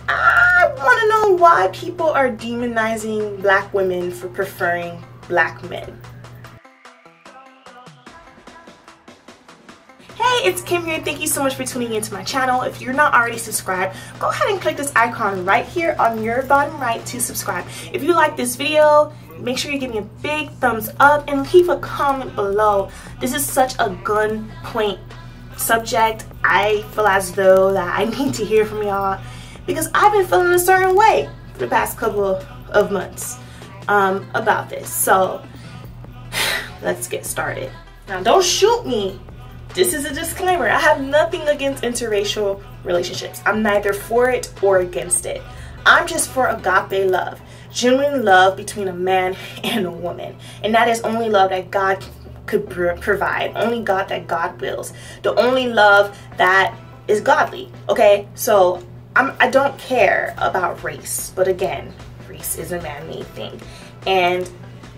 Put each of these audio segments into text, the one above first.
I want to know why people are demonizing black women for preferring black men. Hey, it's Kim here. Thank you so much for tuning into my channel. If you're not already subscribed, go ahead and click this icon right here on your bottom right to subscribe. If you like this video, make sure you give me a big thumbs up and leave a comment below. This is such a gun point subject. I feel as though that I need to hear from y'all because I've been feeling a certain way for the past couple of months about this. So let's get started. Now, don't shoot me. This is a disclaimer. I have nothing against interracial relationships. I'm neither for it or against it. I'm just for agape love. Genuine love between a man and a woman. And that is only love that God could provide. Only God that God wills. The only love that is godly. Okay? So I don't care about race. But again, race is a man-made thing. And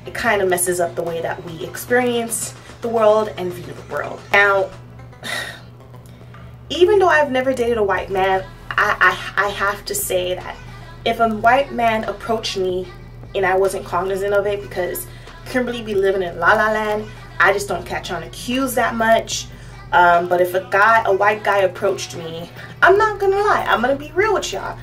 it kind of messes up the way that we experience the world and view the world. Now, even though I've never dated a white man, I have to say that if a white man approached me and I wasn't cognizant of it, because Kimberly be living in La La Land, I just don't catch on to cues that much. But if a white guy approached me, I'm not gonna lie, I'm gonna be real with y'all.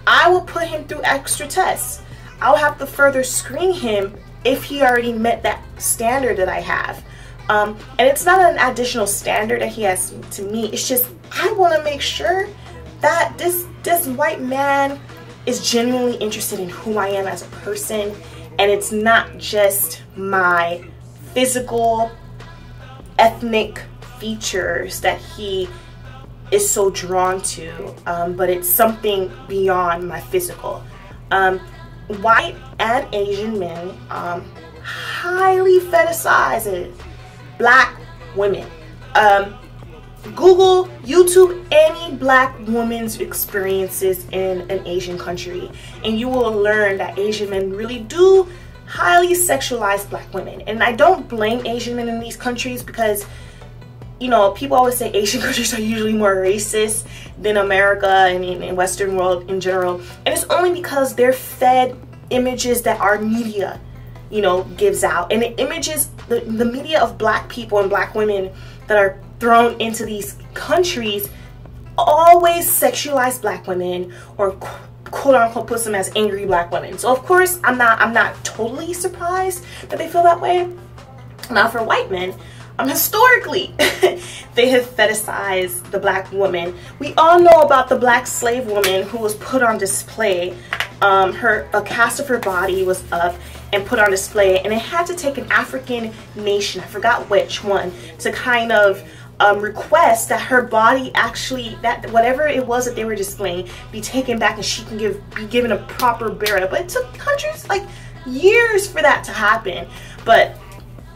I will put him through extra tests. I'll have to further screen him if he already met that standard that I have. And it's not an additional standard that he has to meet. It's just I want to make sure that this white man is genuinely interested in who I am as a person, and it's not just my physical, ethnic features that he is so drawn to, but it's something beyond my physical. White and Asian men highly fetishize black women. Google, YouTube any black woman's experiences in an Asian country, and you will learn that Asian men really do highly sexualize black women. And I don't blame Asian men in these countries because, you know, people always say Asian countries are usually more racist than America and in Western world in general. And it's only because they're fed images that our media, you know, gives out. And the images, the media of black people and black women that are thrown into these countries always sexualize black women, or quote unquote puts them as angry black women. So of course I'm not totally surprised that they feel that way. Now for white men, historically they have fetishized the black woman. We all know about the black slave woman who was put on display. A cast of her body was up and put on display, and it had to take an African nation, I forgot which one, to kind of request that her body actually, that whatever it was that they were displaying, be taken back and she can be given a proper burial. But it took countries, like years for that to happen. But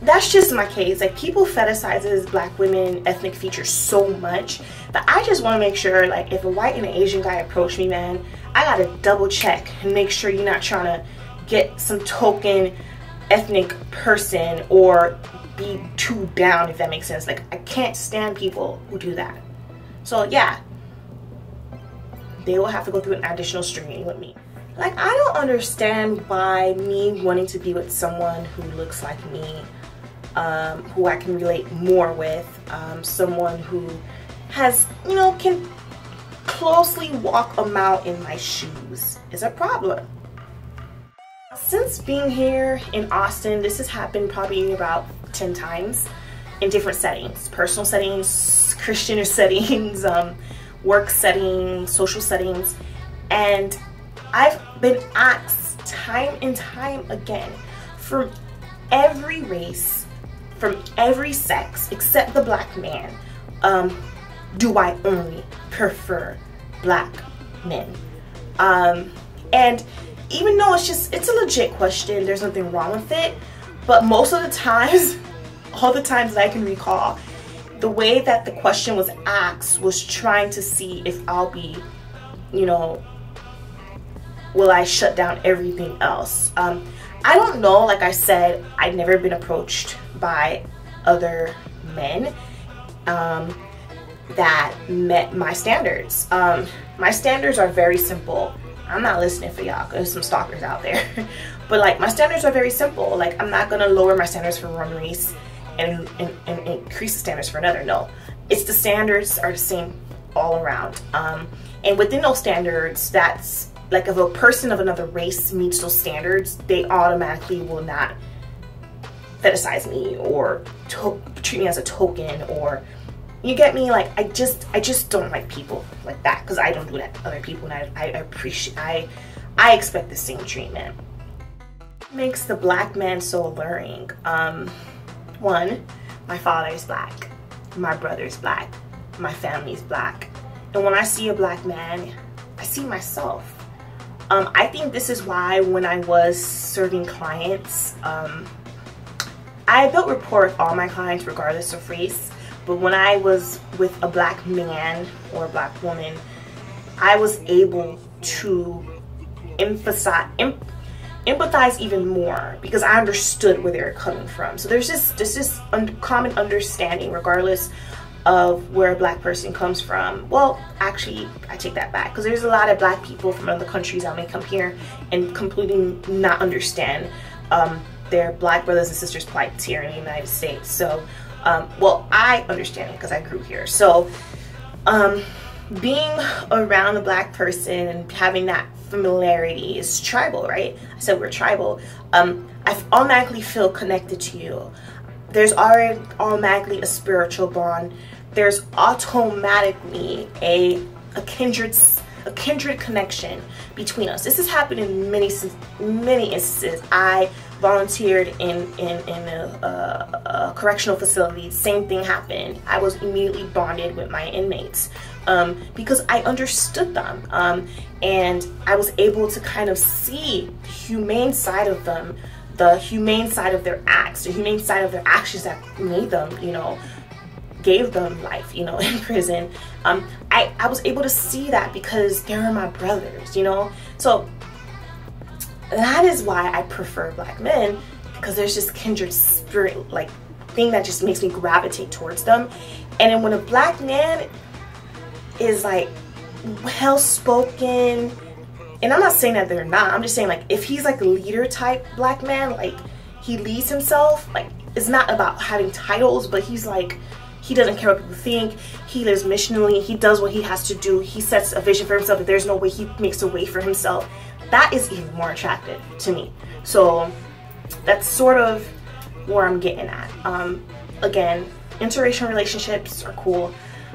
that's just my case. Like, people fetishizes black women ethnic features so much that I just want to make sure, like, if a white and an Asian guy approach me, man, I gotta double check and make sure you're not trying to get some token ethnic person or be too down, if that makes sense. Like, I can't stand people who do that. So yeah, they will have to go through an additional screening with me. Like, I don't understand why me wanting to be with someone who looks like me, who I can relate more with, someone who has, you know, can closely walk a mile in my shoes is a problem. Since being here in Austin, this has happened probably about 10 times in different settings: personal settings, Christian settings, work settings, social settings. And I've been asked time and time again from every race, from every sex except the black man, do I only prefer black men? And even though it's a legit question, there's nothing wrong with it, but most of the times, all the times that I can recall, the way that the question was asked was trying to see if I'll be, you know, will I shut down everything else? I don't know. Like I said, I've never been approached by other men. that met my standards. My standards are very simple. I'm not listening for y'all, there's some stalkers out there. But like, my standards are very simple. Like, I'm not gonna lower my standards for one race and increase the standards for another. No, it's the standards are the same all around. And within those standards, that's like, if a person of another race meets those standards, they automatically will not fetishize me or treat me as a token, or, you get me? Like, I just don't like people like that, because I don't do that to other people, and I expect the same treatment. What makes the black man so alluring? One, my father is black, my brother is black, my family is black, and when I see a black man, I see myself. I think this is why when I was serving clients, I built rapport with all my clients regardless of race. But when I was with a black man or a black woman, I was able to empathize even more, because I understood where they were coming from. So there's this common understanding regardless of where a black person comes from. Well, actually, I take that back, because there's a lot of black people from other countries that may come here and completely not understand their black brothers and sisters' plight here in the United States. So, well, I understand it because I grew here. So, being around a black person and having that familiarity is tribal, right? I said we're tribal. I automatically feel connected to you. There's already automatically a spiritual bond. There's automatically a kindred connection between us. This has happened in many instances. I volunteered in a correctional facility. Same thing happened. I was immediately bonded with my inmates because I understood them, and I was able to kind of see the humane side of them, the humane side of their acts, the humane side of their actions that made them, you know, gave them life, you know, in prison. I was able to see that because they were my brothers, you know. So that is why I prefer black men, because there's this kindred spirit like thing that just makes me gravitate towards them. And then when a black man is like well spoken, and I'm not saying that they're not, I'm just saying, like, if he's like a leader type black man, like he leads himself, like it's not about having titles, but he's like, he doesn't care what people think, he lives missionally, he does what he has to do, he sets a vision for himself. If there's no way, he makes a way for himself. That is even more attractive to me. So that's sort of where I'm getting at. Again, interracial relationships are cool,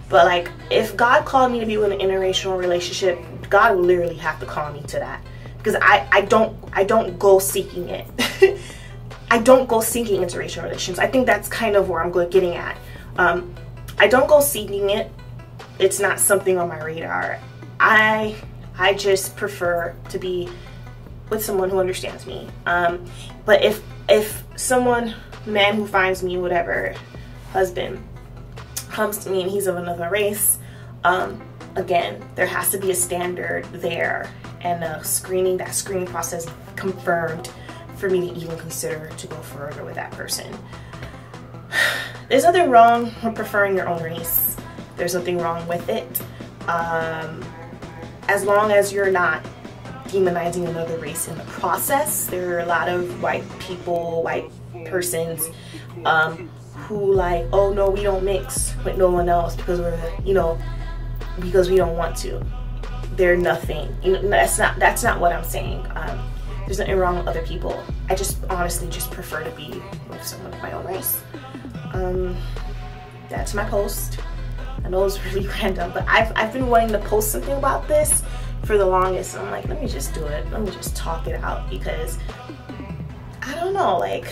but like, if God called me to be in an interracial relationship, God would literally have to call me to that, because I don't go seeking it. I don't go seeking interracial relations. I think that's kind of where I'm getting at. I don't go seeking it. It's not something on my radar. I just prefer to be with someone who understands me. But if someone, man who finds me, whatever, husband, comes to me and he's of another race, again, there has to be a standard there, and that screening process confirmed for me to even consider to go further with that person. There's nothing wrong with preferring your own race. There's nothing wrong with it. As long as you're not demonizing another race in the process. There are a lot of white people, white persons, who like, oh no, we don't mix with no one else because we're, you know, because we don't want to. They're nothing. You know, that's not what I'm saying. There's nothing wrong with other people. I just honestly just prefer to be with someone of my own race. That's my post. I know it's really random, but I've been wanting to post something about this for the longest. I'm like, let me just do it. Let me just talk it out, because I don't know, like,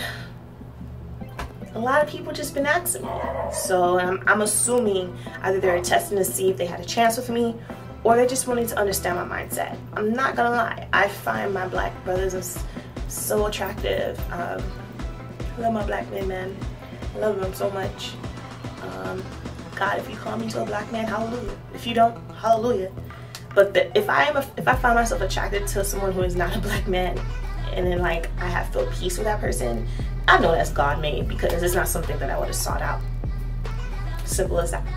a lot of people just been asking me. So I'm assuming either they're testing to see if they had a chance with me, or they just wanted to understand my mindset. I'm not gonna lie, I find my black brothers so attractive. I love my black men, man. I love them so much. God, if you call me to a black man, hallelujah. If you don't, hallelujah. But if I find myself attracted to someone who is not a black man, and then like I have felt peace with that person, I know that's God made, because it's not something that I would have sought out. Simple as that.